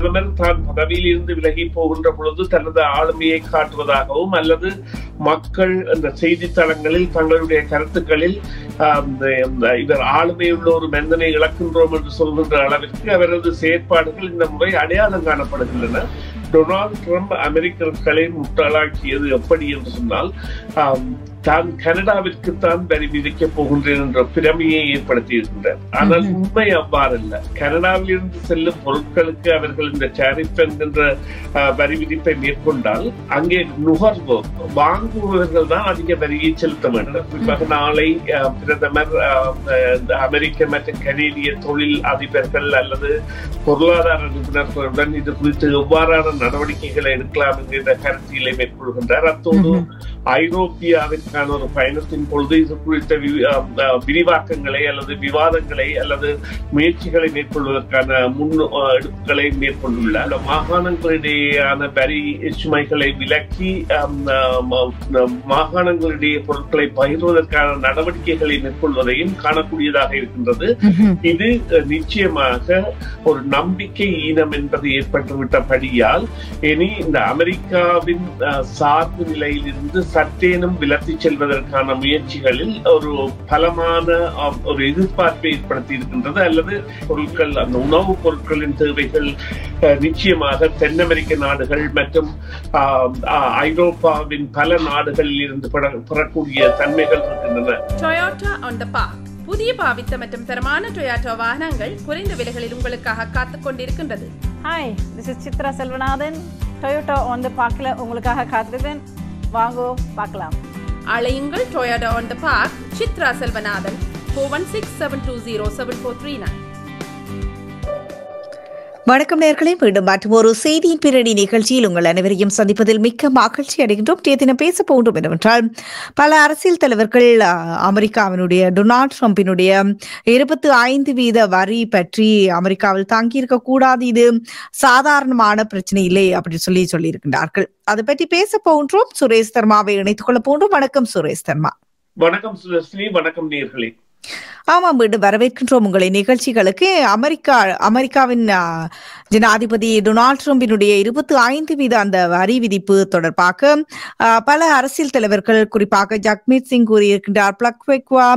பிரதமர் தான் பதவியில் இருந்து விலகி போகின்ற பொழுது தனது ஆளுமையை காட்டுவதாகவும் அல்லது மக்கள் அந்த செய்தித்தளங்களில் தங்களுடைய கருத்துக்களில் இவர் ஆளுமையுள்ள ஒரு மனிதனை இழக்கின்றோம் என்று சொல்கின்ற அளவிற்கு அவரது செயற்பாடுகள் இந்த முறை அடையாளம் காணப்படுகின்றன. டொனால்டு ட்ரம்ப் அமெரிக்கர்களை முட்டாளாக்கியது எப்படி என்று சொன்னால், தான் கனடாவிற்குத்தான் வரி விதிக்கப் போகின்றேன் என்ற பிரமையை ஏற்படுத்தி இருக்கின்றார். ஆனால் உண்மை அவ்வாறல்ல. கனடாவில் இருந்து செல்லும் பொருட்களுக்கு அவர்கள் இந்த டாரிஃப் என்கின்ற வரி விதிப்பை மேற்கொண்டால் அங்கே நுகர்வோர் வாங்குபவர்கள் தான் அதிக வரியை செலுத்த வேண்டும். குறிப்பாக நாளை பிரதமர் அமெரிக்க மற்றும் கனேடிய தொழில் அதிபர்கள் அல்லது பொருளாதார நிபுணர்களுடன் இது குறித்து எவ்வாறான நடவடிக்கைகளை எடுக்கலாம் என்கிற கருத்தியலை மேற்கொள்கின்றார். அத்தோடு ஐரோப்பியாவிற்கான ஒரு பயணத்தின் பொழுது இது குறித்த விரிவாக்கங்களை அல்லது விவாதங்களை அல்லது முயற்சிகளை மேற்கொள்வதற்கான முன்னெடுப்புகளை மேற்கொண்டுள்ளார். மாகாணங்களிடையேயான வரி சுமைகளை விலக்கி மாகாணங்களிடையே பொருட்களை பகிர்வதற்கான நடவடிக்கைகளை மேற்கொள்வதையும் காணக்கூடியதாக இருக்கின்றது. இது நிச்சயமாக ஒரு நம்பிக்கை ஈனம் என்பது ஏற்பட்டுவிட்டபடியால் இனி இந்த அமெரிக்காவின் சார்பு நிலையில் இருந்து சற்றேனும் விலத்தி செல்வதற்கான முயற்சிகளில் ஒரு பலமான ஒரு எதிர்பார்ப்பை ஏற்படுத்தி இருக்கின்றது. அல்லது பொருட்கள், அந்த உணவுப் பொருட்களின் தேவைகள் நிச்சயமாக தென் அமெரிக்க நாடுகள் மற்றும் ஐரோப்பாவின் பல நாடுகளில் இருந்து பெறக்கூடிய தன்மைகள் இருக்கின்றன. டொயோட்டா ஆன் தி பார்க் புதிய பாவித்த மற்றும் தரமான டொயோட்டா வாகனங்கள் குறைந்த விலைகளில் உங்களுக்காக காத்துக் கொண்டிருக்கின்றது. Hi, this is Chitra Selvanathan. Toyota on the பார்க்ல உங்களுக்காக காத்திருக்கேன். வாங்கோ பார்க்கலாம். அழையுங்கள் Toyota on the park, Chitra Selvanathan, 4167207439. வணக்கம் நேயர்களே, மீண்டும் மற்றும் ஒரு செய்தியின் பின்னணி நிகழ்ச்சியில் உங்கள் அனைவரையும் சந்திப்பதில் மிக்க மகிழ்ச்சி அடைகின்றோம். தினம் பேச போன்றோம் என்னவென்றால், பல அரசியல் தலைவர்கள் அமெரிக்காவினுடைய டொனால்டு ட்ரம்பினுடைய 25% வரி பற்றி அமெரிக்காவில் தங்கியிருக்க கூடாது, இது சாதாரணமான பிரச்சனை இல்லை அப்படின்னு சொல்லியிருக்கின்றார்கள். அதை பற்றி பேச போன்றோம். சுரேஷ் தர்மாவை இணைத்துக் கொள்ள போன்றோம். வணக்கம் சுரேஷ் தர்மா. வணக்கம் சுரேஷ்னி. வணக்கம் நேயர்களே. ஆமாம், மீண்டும் வரவேற்கின்றோம் உங்களை நிகழ்ச்சிகளுக்கு. அமெரிக்காவின் ஜனாதிபதி டொனால்டு ட்ரம்பினுடைய 25% அந்த வரி விதிப்பு தொடர்பாக பல அரசியல் தலைவர்கள், குறிப்பாக ஜக்மீத் சிங் கூறியிருக்கின்றார், பிளக்வெக்வா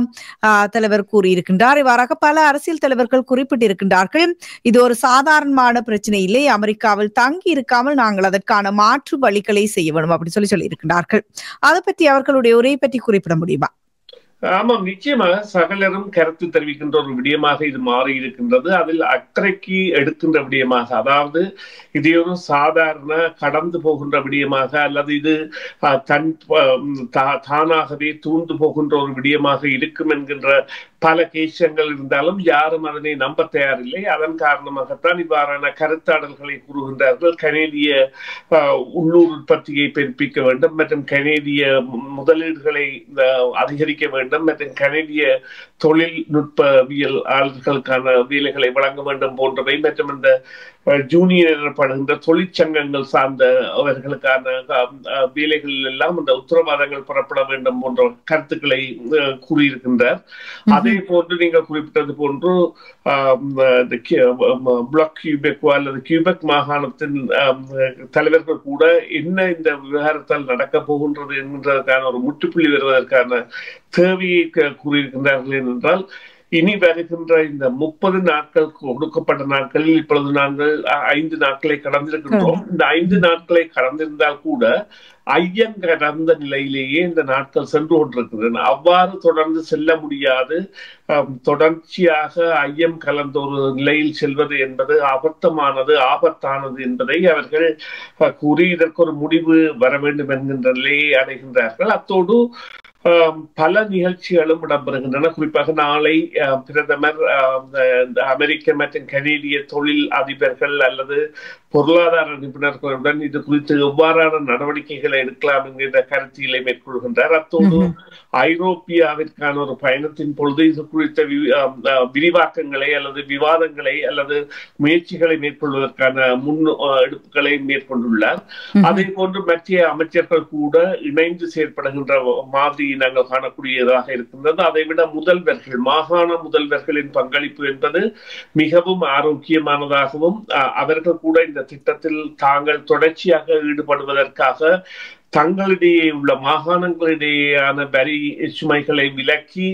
தலைவர் கூறியிருக்கின்றார். இவ்வாறாக பல அரசியல் தலைவர்கள் குறிப்பிட்டிருக்கின்றார்கள். இது ஒரு சாதாரணமான பிரச்சனை இல்லை, அமெரிக்காவில் தங்கி இருக்காமல் நாங்கள் அதற்கான மாற்று வழிகளை செய்ய வேண்டும் அப்படின்னு சொல்லியிருக்கின்றார்கள். அதை பற்றி அவர்களுடைய உரையை பற்றி குறிப்பிட முடியுமா? ஆமாம், நிச்சயமாக சகலரும் கருத்து தெரிவிக்கின்ற ஒரு விடயமாக இது மாறி இருக்கின்றது. அதில் அக்கறைக்கு எடுக்கின்ற விடயமாக, அதாவது இது ஒரு சாதாரண கடந்து போகின்ற விடயமாக அல்லது இது தானாகவே தூண்டு போகின்ற ஒரு விடயமாக இருக்கும் என்கின்ற பல கேஷங்கள் இருந்தாலும் யாரும் அதனை நம்ப தயாரில்லை. அதன் காரணமாகத்தான் இவ்வாறான கருத்தாடல்களை கூறுகின்றார்கள். கனேடிய உள்ளூர் உற்பத்தியை பெருப்பிக்க வேண்டும் மற்றும் கனேடிய முதலீடுகளை அதிகரிக்க வேண்டும் மற்றும் கனேடிய தொழில்நுட்பவியலாளர்களுக்கான வேலைகளை வழங்க வேண்டும் போன்றவை மற்றும் இந்த ஜூனியர் எனப்படுகின்ற தொழிற்சங்கங்கள் சார்ந்த அவர்களுக்கான வேலைகளில் எல்லாம் இந்த உத்தரவாதங்கள் பெறப்பட வேண்டும் போன்ற கருத்துக்களை கூறியிருக்கின்றார். அதே போன்று நீங்கள் குறிப்பிட்டது போன்று பிளாக் கியூபெக் அல்லது கியூபெக் மாகாணத்தின் தலைவர்கள் கூட என்ன இந்த விவகாரத்தால் நடக்க போகின்றது என்கின்றதற்கான ஒரு முற்றுப்புள்ளி வருவதற்கான தேவையை கூறியிருக்கின்றார்கள். என்றால் இனி வருகின்ற இந்த 30 நாட்கள் கொடுக்கப்பட்ட நாட்களில் இப்பொழுது நாங்கள் 5 நாட்களை கடந்திருக்கின்றோம். இந்த 5 நாட்களை கடந்திருந்தால் கூட ஐயம் கடந்த நிலையிலேயே இந்த நாட்கள் சென்று கொண்டிருக்கின்றன. அவ்வாறு தொடர்ந்து செல்ல முடியாது. தொடர்ச்சியாக ஐயம் கலந்த ஒரு நிலையில் செல்வது என்பது ஆபத்தானது என்பதை அவர்கள் கூறி இதற்கு ஒரு முடிவு வர வேண்டும் என்கின்ற நிலையை அடைகின்றார்கள். அத்தோடு பல நிகழ்ச்சிகளும் இடம்பெறுகின்றன. குறிப்பாக நாளை பிரதமர் அமெரிக்க மற்றும் கனேடிய தொழில் அதிபர்கள் அல்லது பொருளாதார நிபுணர்களுடன் இது குறித்து எவ்வாறான நடவடிக்கைகளை நடவடிக்கைகளை எடுக்கலாம் என்கிற கருத்தியலை மேற்கொள்கின்றார். அத்தோடு ஐரோப்பியாவிற்கான ஒரு பயணத்தின் பொழுது இது குறித்த விரிவாக்கங்களை அல்லது விவாதங்களை அல்லது முயற்சிகளை மேற்கொள்வதற்கான எடுப்புகளை மேற்கொண்டுள்ளார். அதே போன்று மத்திய அமைச்சர்கள் கூட இணைந்து செயற்படுகின்ற மாதிரி நாங்கள் காணக்கூடியதாக இருக்கின்றது. அதைவிட முதல்வர்கள், மாகாண முதல்வர்களின் பங்களிப்பு என்பது மிகவும் ஆரோக்கியமானதாகவும் அவர்கள் கூட இந்த திட்டத்தில் தாங்கள் தொடர்ச்சியாக ஈடுபடுவதற்காக தங்களிடையே உள்ள மாகாணங்களிடையேயான வரி சுமைகளை விலக்கி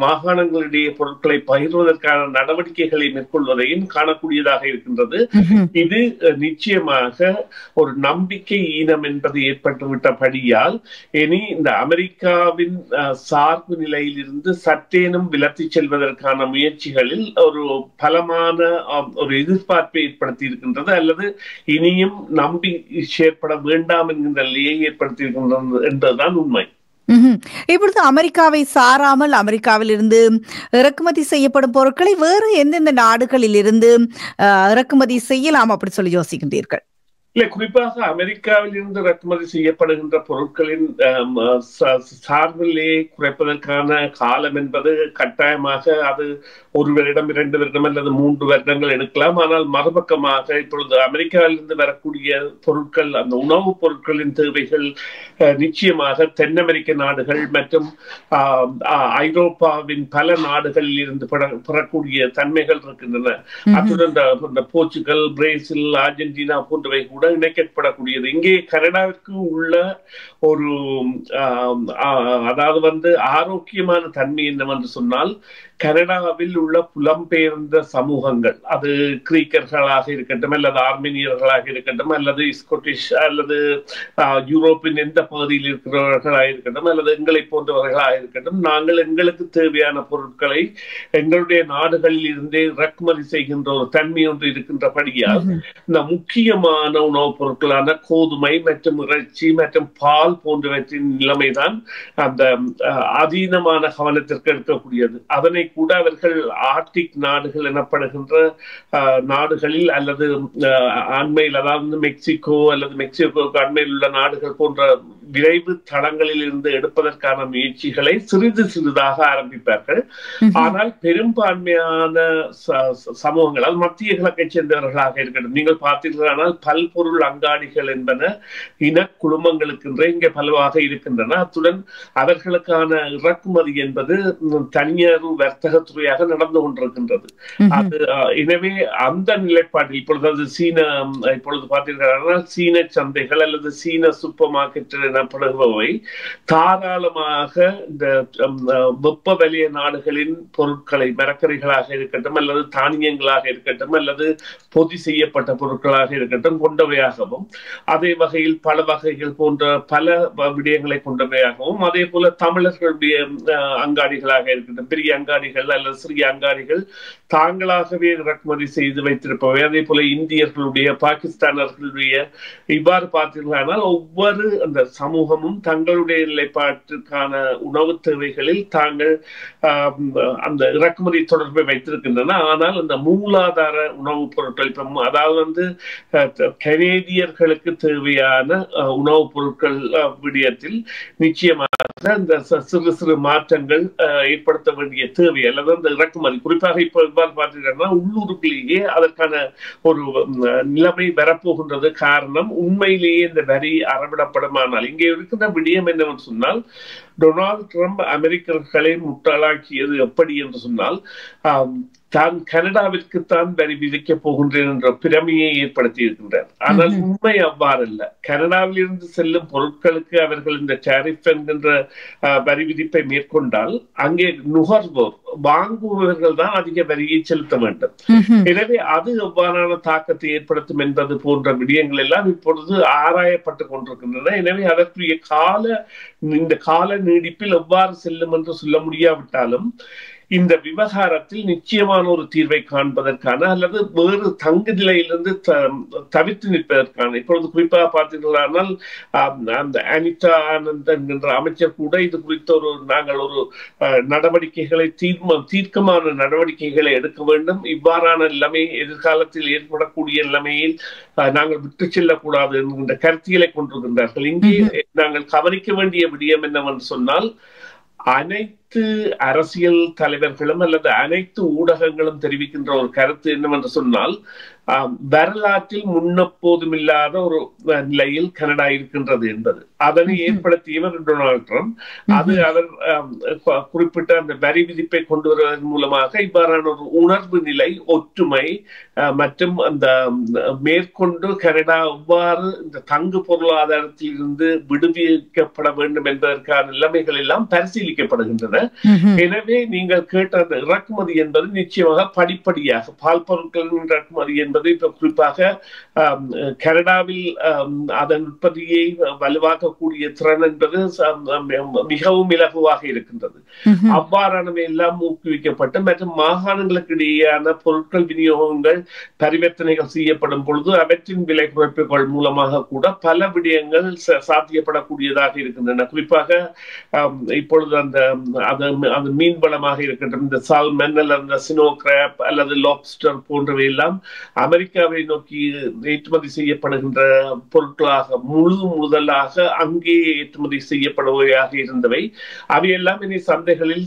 மாகாணங்களிடையே பொருட்களை பகிர்வதற்கான நடவடிக்கைகளை மேற்கொள்வதையும் காணக்கூடியதாக இருக்கின்றது. இது நிச்சயமாக ஒரு நம்பிக்கை ஈனம் என்பது ஏற்பட்டுவிட்டபடியால் இனி இந்த அமெரிக்காவின் சார்பு நிலையில் இருந்து சற்றேனும் விலத்தி செல்வதற்கான முயற்சிகளில் ஒரு பலமான ஒரு எதிர்பார்ப்பை ஏற்படுத்தி இருக்கின்றது. அல்லது இனியும் நம்பி செயற்பட வேண்டாம் என்கின்ற நிலையை ஏற்படுத்தியிருக்கின்றது என்பதுதான் உண்மை. இப்பொழுது அமெரிக்காவை சாராமல் அமெரிக்காவில் இருந்து இறக்குமதி செய்யப்படும் பொருட்களை வேறு எந்தெந்த நாடுகளில் இருந்து இறக்குமதி செய்யலாம் அப்படி சொல்லி யோசிக்கின்றீர்கள்? இல்லை, குறிப்பாக அமெரிக்காவில் இருந்து இறக்குமதி செய்யப்படுகின்ற பொருட்களின் சார்பிலேயே குறைப்பதற்கான காலம் என்பது கட்டாயமாக அது 1 வருடம் 2 வருடம் அல்லது 3 வருடங்கள் எடுக்கலாம். ஆனால் மறுபக்கமாக இப்பொழுது அமெரிக்காவில் இருந்து வரக்கூடிய பொருட்கள், அந்த உணவுப் பொருட்களின் தேவைகள் நிச்சயமாக தென் அமெரிக்க நாடுகள் மற்றும் ஐரோப்பாவின் பல நாடுகளில் இருந்து பெறக்கூடிய தன்மைகள் இருக்கின்றன. அத்துடன் போர்ச்சுகல், பிரேசில், அர்ஜென்டினா போன்றவை கூட இணைக்கப்படக்கூடியது. இங்கே கனடாவிற்கு உள்ள ஒரு அதாவது ஆரோக்கியமான தன்மை என்னவென்று சொன்னால், கனடாவில் உள்ள புலம்பெயர்ந்த சமூகங்கள், அது கிரீக்கர்களாக இருக்கட்டும் அல்லது ஆர்மீனியர்களாக இருக்கட்டும் அல்லது ஸ்கொட்டிஷ் அல்லது யூரோப்பின் எந்த பகுதியில் இருக்கிறவர்களாக இருக்கட்டும் அல்லது எங்களை போன்றவர்களாக இருக்கட்டும், நாங்கள் எங்களுக்கு தேவையான பொருட்களை எங்களுடைய நாடுகளில் இருந்தே இறக்குமதி செய்கின்ற ஒரு தன்மை ஒன்று இருக்கின்றபடியால் இந்த முக்கியமான உணவுப் பொருட்களான கோதுமை மற்றும் இறைச்சி மற்றும் பால் போன்றவற்றின் நிலைமைதான் அந்த அதீனமான கவனத்திற்கு எடுக்கக்கூடியது. அதனை கூட அவர்கள் ஆர்டிக் நாடுகள் எனப்படுகின்ற நாடுகளில் அல்லது அண்மையில், அதாவது மெக்சிகோ அல்லது மெக்சிகோவுக்கு அண்மையில் உள்ள நாடுகள் போன்ற விரைவு தளங்களில் இருந்து எடுப்பதற்கான முயற்சிகளை சிறிது சிறிதாக ஆரம்பிப்பார்கள். ஆனால் பெரும்பான்மையான சமூகங்கள், அது மத்திய கிழக்கை சேர்ந்தவர்களாக இருக்கட்டும், நீங்கள் பார்த்தீர்களானால் பல்பொருள் அங்காடிகள் என்பன இன குழுமங்களுக்கு இங்கே பலவாக இருக்கின்றன. அத்துடன் அவர்களுக்கான இறக்குமதி என்பது தனியார் வர்த்தகத்துறையாக நடந்து கொண்டிருக்கின்றது. அது எனவே அந்த நிலைப்பாட்டில் இப்பொழுது இப்பொழுது பார்த்தீர்கள் சீன சந்தைகள் அல்லது சீன சூப்பர் மார்க்கெட் எனப்படுபவை தாராளமாக இந்த வெப்ப வலய நாடுகளின் பொருட்களை, மரக்கறிகளாக இருக்கட்டும் அல்லது தானியங்களாக இருக்கட்டும் அல்லது பொதி செய்யப்பட்ட பொருட்களாக இருக்கட்டும் கொண்டவையாகவும், அதே வகையில் பல வகைகள் போன்ற பல விடயங்களை கொண்டவையாகவும், அதே போல தமிழர்களுடைய அங்காடிகளாக இருக்கட்டும், பெரிய அங்காடிகள் அல்லது சிறிய அங்காடிகள் தாங்களாகவே இறக்குமதி செய்து வைத்திருப்பவை, அதே போல இந்தியர்களுடைய, பாகிஸ்தானர்களுடைய, இவ்வாறு பார்த்தீர்களானால் ஒவ்வொரு அந்த சமூகமும் தங்களுடைய நிலைப்பாட்டிற்கான உணவு தேவைகளில் தாங்கள் அந்த இறக்குமதி தொடர்பை வைத்திருக்கின்றன. ஆனால் அந்த மூலாதார உணவுப் பொருட்கள், அதாவது கனேடியர்களுக்கு தேவையான உணவுப் பொருட்கள் விடயத்தில் நிச்சயமாக இந்த சிறு சிறு மாற்றங்கள் ஏற்படுத்த வேண்டிய தேவை அல்லது அந்த இறக்குமதி, குறிப்பாக இப்ப பார்த்தீங்கன்னா உள்ளூருக்குள்ளேயே அதற்கான ஒரு நிலைமை வரப்போகின்றது. காரணம், உண்மையிலேயே இந்த வரி அறவிடப்படுமானால் இங்கே இருக்கின்ற விடயம் என்னவென்று சொன்னால், டொனால்டு ட்ரம்ப் அமெரிக்கர்களை முட்டாளாக்கியது எப்படி என்று சொன்னால், தான் கனடாவிற்குத்தான் வரி விதிக்கப் போகின்றேன் என்ற பிரமையை ஏற்படுத்தி இருக்கின்றார். ஆனால் உண்மை அவ்வாறல்ல. கனடாவில் இருந்து செல்லும் பொருட்களுக்கு அவர்கள் இந்த டாரிஃப் என்கின்ற வரி விதிப்பை மேற்கொண்டால் அங்கே நுகர்வோர், வாங்குபவர்கள் தான் அதிக வரியை செலுத்த வேண்டும். எனவே அது எவ்வாறான தாக்கத்தை ஏற்படுத்தும் என்பது போன்ற விடயங்கள் எல்லாம் இப்பொழுது ஆராயப்பட்டு கொண்டிருக்கின்றன. எனவே அதற்குரிய இந்த கால நீடிப்பில் எவ்வாறு செல்லும் என்று சொல்ல முடியாவிட்டாலும் இந்த விவகாரத்தில் நிச்சயமான ஒரு தீர்வை காண்பதற்கான அல்லது வேறு தங்கு நிலையிலிருந்து தவிர்த்து நிற்பதற்கான, இப்பொழுது குறிப்பாக பார்த்தீர்களானால் அந்த அனிதா ஆனந்த் என்கின்ற அமைச்சர் கூட இது குறித்த நாங்கள் ஒரு நடவடிக்கைகளை தீர்க்கமான நடவடிக்கைகளை எடுக்க வேண்டும், இவ்வாறான நிலைமை எதிர்காலத்தில் ஏற்படக்கூடிய நிலைமையில் நாங்கள் விட்டு செல்லக்கூடாது என்கின்ற கருத்தியலை கொண்டிருக்கின்றார்கள். இங்கே நாங்கள் கவனிக்க வேண்டிய விடயம் என்னவென்று சொன்னால், அனைத்து அரசியல் தலைவர்களும் அல்லது அனைத்து ஊடகங்களும் தெரிவிக்கின்ற ஒரு கருத்து என்னவென்று சொன்னால், வரலாற்றில் முன்னப்போதும் இல்லாத ஒரு நிலையில் கனடா இருக்கின்றது என்பது. அதனை ஏற்படுத்தியவர் டொனால்ட் ட்ரம்ப். அது அவர் குறிப்பிட்ட அந்த வரி விதிப்பை கொண்டு வருவதன் மூலமாக இவ்வாறான ஒரு உணர்வு நிலை, ஒற்றுமை மற்றும் அந்த மேற்கொண்டு கனடா எவ்வாறு இந்த தங்கு பொருளாதாரத்தில் இருந்து விடுவிக்கப்பட வேண்டும் என்பதற்கான நிலைமைகள் எல்லாம் பரிசீலிக்கப்படுகின்றன. எனவே நீங்கள் கேட்ட அந்த இறக்குமதி என்பது நிச்சயமாக படிப்படியாக பால் பொருட்களின் இறக்குமதி என்பது இப்ப குறிப்பாக கனடாவில் அதன் உற்பத்தியை வலுவாக்கக்கூடிய திறன் என்பது மிகவும் இலகுவாக இருக்கின்றது. அவ்வாறானவை எல்லாம் ஊக்குவிக்கப்பட்டு மற்றும் மாகாணங்களுக்கு இடையேயான பொருட்கள் விநியோகங்கள் பரிவர்த்தனைகள் செய்யப்படும் பொழுது அவற்றின் விலை குறைப்புகள் மூலமாக கூட பல விடயங்கள் சாத்தியப்படக்கூடியதாக இருக்கின்றன. குறிப்பாக இப்பொழுது அந்த மீன்வளமாக இருக்கின்ற இந்த சால்மன் அல்லது சினோ கிராப் அல்லது லாப்ஸ்டர் போன்றவை எல்லாம் அமெரிக்காவை நோக்கி ஏற்றுமதி செய்யப்படுகின்ற பொருட்களாக முதலாக அங்கே ஏற்றுமதி செய்யப்படுவையாக இருந்தவை. அவையெல்லாம் இனி சந்தைகளில்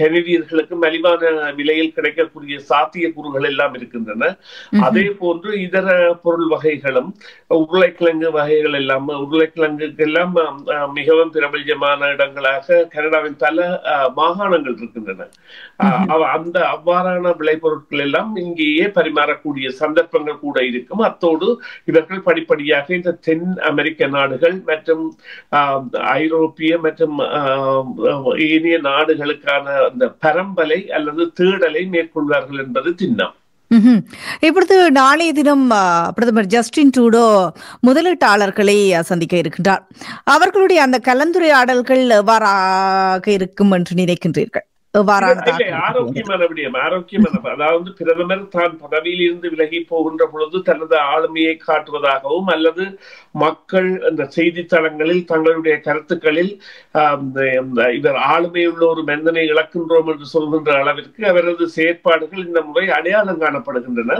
கனடியர்களுக்கு மலிவான விலையில் கிடைக்கக்கூடிய சாத்தியக்கூறுகள் எல்லாம் இருக்கின்றன. அதே போன்று இதர பொருள் வகைகளும் உருளைக்கிழங்கு வகைகள் எல்லாம், உருளைக்கிழங்குக்கு எல்லாம் மிகவும் பிரபல்யமான இடங்களாக கனடாவின் பல மாகாணங்கள் இருக்கின்றன. அந்த அவ்வாறான விளைபொருட்கள் எல்லாம் இங்கேயே பரிமாறக்கூடிய சந்தர்ப்பங்கள் கூட இருக்கும். அத்தோடு இவர்கள் படிப்படியாக இந்த தென் அமெரிக்க நாடுகள் மற்றும் ஐரோப்பிய மற்றும் ஏனைய நாடுகளுக்கான அந்த பரம்பலை அல்லது தேடலை மேற்கொள்வார்கள் என்பது திண்ணம். இப்பொழுது நாளைய தினம் பிரதமர் ஜஸ்டின் ட்ரூடோ முதலீட்டாளர்களை சந்திக்க இருக்கின்றார். அவர்களுடைய அந்த கலந்துரையாடல்கள் எவ்வாறாக இருக்கும் என்று நினைக்கின்றீர்கள்? ஆரோக்கியமான விடயம், அதாவது பிரதமர் தான் பதவியில் இருந்து விலகி போகின்ற பொழுது தனது ஆளுமையை காட்டுவதாகவும் அல்லது மக்கள் அந்த செய்தித்தளங்களில் தங்களுடைய கருத்துக்களில் இவர் ஆளுமையுள்ள ஒரு மனிதனை இழக்கின்றோம் என்று சொல்கின்ற அளவிற்கு அவரது செயற்பாடுகள் இந்த முறை அடையாளம் காணப்படுகின்றன.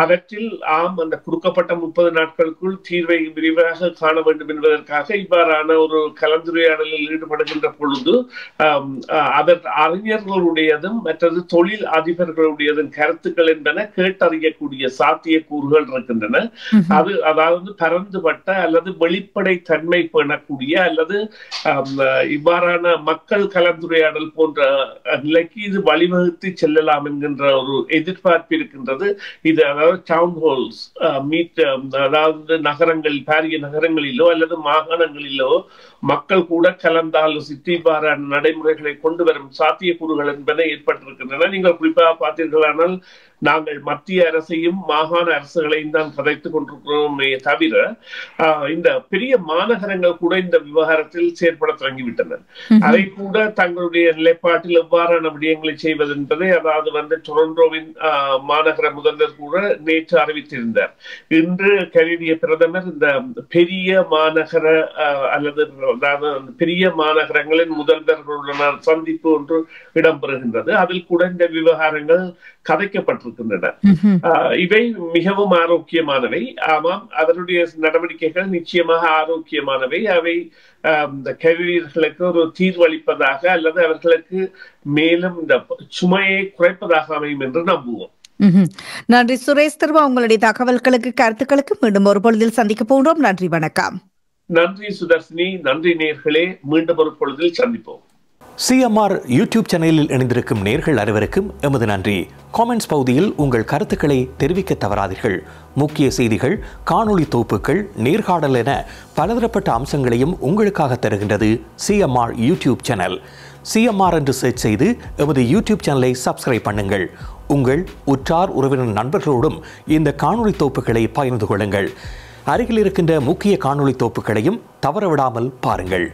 அவற்றில் அந்த கொடுக்கப்பட்ட 30 நாட்களுக்குள் தீர்வை விரிவாக காண வேண்டும் என்பதற்காக இவ்வாறான ஒரு கலந்துரையாடலில் ஈடுபடுகின்ற பொழுது அவர் அறிஞர்களுடையதும் மற்றது தொழில் அதிபர்களுடையதும் கருத்துக்கள் என்பன கேட்டறியக்கூடிய சாத்திய கூறுகள் இருக்கின்றன. அதாவது பரந்துபட்ட அல்லது வெளிப்படை தன்மை பெறக்கூடிய அல்லது இவ்வாறான மக்கள் கலந்துரையாடல் போன்ற நிலைக்கு இது வழிவகுத்து செல்லலாம் என்கின்ற ஒரு எதிர்பார்ப்பு இருக்கின்றது. இது அதாவது டவுன் ஹால்ஸ் மீட், அதாவது நகரங்கள், பாரிய நகரங்களிலோ அல்லது மாகாணங்களிலோ மக்கள் கூட கலந்தாலோசித்து இவ்வாறான நடைமுறைகளை கொண்டு வரும் சாத்தியக்கூறுகள் என்பன ஏற்பட்டிருக்கின்றன. நீங்கள் குறிப்பாக பார்த்தீர்களானால் நாங்கள் மத்திய அரசையும் மாகாண அரசுகளையும் தான் கதைத்துக் கொண்டிருக்கிறோமே தவிர இந்த பெரிய மாநகரங்கள் கூட இந்த விவகாரத்தில் செயற்பட தொடங்கிவிட்டன. அதை கூட தங்களுடைய நிலைப்பாட்டில் எவ்வாறான விடயங்களை செய்வது என்பதை, அதாவது டொரண்டோவின் மாநகர முதல்வர் கூட நேற்று அறிவித்திருந்தார். இன்று கனடிய பிரதமர் இந்த பெரிய மாநகர அல்லது பெரிய மாநகரங்களின் முதல்வர்களுடனான சந்திப்பு ஒன்று இடம்பெறுகின்றது. அதில் கூட இந்த விவகாரங்கள் கதைக்கப்பட்டிருக்கின்றன. இவை மிகவும் ஆரோக்கியமானவை. ஆமாம், அவருடைய நடவடிக்கைகள் நிச்சயமாக ஆரோக்கியமானவை. அவை கனடியர்களுக்கு ஒரு தீர்வளிப்பதாக அல்லது அவர்களுக்கு மேலும் இந்த சுமையை குறைப்பதாக அமையும் என்று நம்புவோம். நன்றி சுரேஷ் தர்மா, உங்களுடைய தகவல்களுக்கு கருத்துக்களுக்கு மீண்டும் ஒரு பொழுதில் சந்திக்க போன்றோம். நன்றி, வணக்கம். நன்றி சுதர்ஷினி, நன்றி நேயர்களே, மீண்டும் ஒரு பொழுதில் சந்திப்போம். CMR யூடியூப் சேனலில் இணைந்திருக்கும் நேயர்கள் அனைவருக்கும் எமது நன்றி. காமெண்ட்ஸ் பகுதியில் உங்கள் கருத்துக்களை தெரிவிக்க தவறாதீர்கள். முக்கிய செய்திகள், காணொளி தொகுப்புகள், நேர்காணல் என பலதரப்பட்ட அம்சங்களையும் உங்களுக்காக தருகின்றது CMR யூடியூப் சேனல். CMR என்று சர்ச் செய்து எமது யூடியூப் சேனலை சப்ஸ்கிரைப் பண்ணுங்கள். உங்கள் உற்றார் உறவினர் நண்பர்களோடும் இந்த காணொளி தொகுப்புகளை பகிர்ந்து கொள்ளுங்கள். அருகில் இருக்கின்ற முக்கிய காணொளி தொகுப்புகளையும் தவறவிடாமல் பாருங்கள்.